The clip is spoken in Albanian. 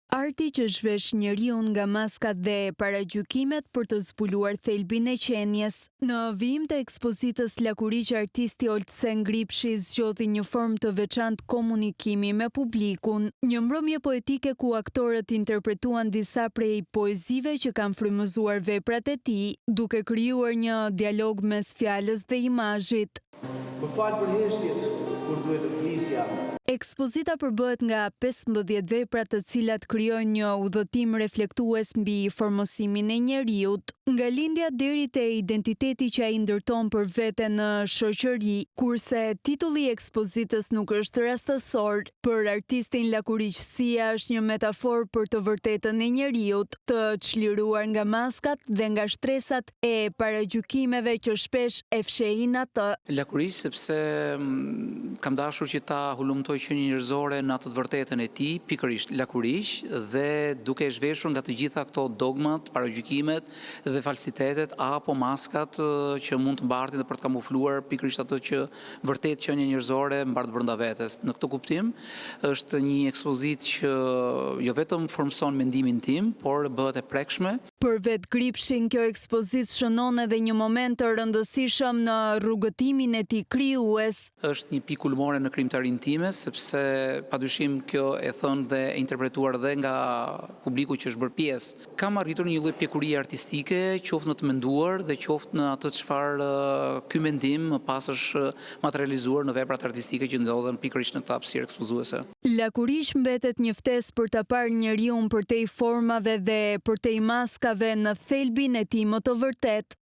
Arti që zhvesh njeriu nga maskat dhe paragjykimet për të zbuluar thelbin e qenies. Në vijim të ekspozitës Lakuriq, artisti Oltsen Gripshi zgjodhi një formë të veçantë komunikimi me publikun, një mbrëmje poetike ku aktorët interpretuan disa prej poezive që kanë frymëzuar veprat e tij, duke krijuar një dialog mes fjalës dhe imazhit. Më fal për heshtjet, kur duhet të flisja. Ekspozita përbëhet nga 15 vepra të cilat krijojnë një udhëtim reflektues mbi formosimin e njeriut, nga lindja deri te identiteti që ai ndërton për veten në shoqëri, kurse titulli i ekspozitës nuk është rastësor. Për artistin Lakuriqësia është një metaforë për të vërtetën e njeriut, të çliruar nga maskat dhe nga shtresat e paragjykimeve që shpesh e fshehin atë. Lakuriq sepse kam dashur që ta hulumtoj qenie njerëzore në atë të vërtetën e tij, pikërisht Lakuriq, dhe duke e zhveshur nga të gjitha këto dogmat, paragjykimet dhe falsitetet apo maskat që mund të mbartin dhe për të kamufluar pikërisht ato që vërtet qenie njerëzore mbart brenda vetes. Në këtë kuptim është një ekspozitë që jo vetëm formson mendimin tim, por bëhet e prekshme. Për vet Gripshin, kjo ekspozitë shënon edhe një moment të rëndësishëm në rrugëtimin e tij krijues. Është një pikë kulmore në krijimtarinë time, sepse padyshim kjo e thënë dhe e interpretuar dhe nga publiku që është bërë pjesë. Kam arritur një lloj pjekurie artistike, qoftë në të menduar dhe qoftë në atë çfarë ky mendim më pas është materializuar në veprat artistike që ndodhen pikërisht në këtë hapësirë ekspozuese. Lakuriq mbetet një ftesë për ta parë njeriun përtej formave dhe përtej maskave në thelbin e tij më të vërtet.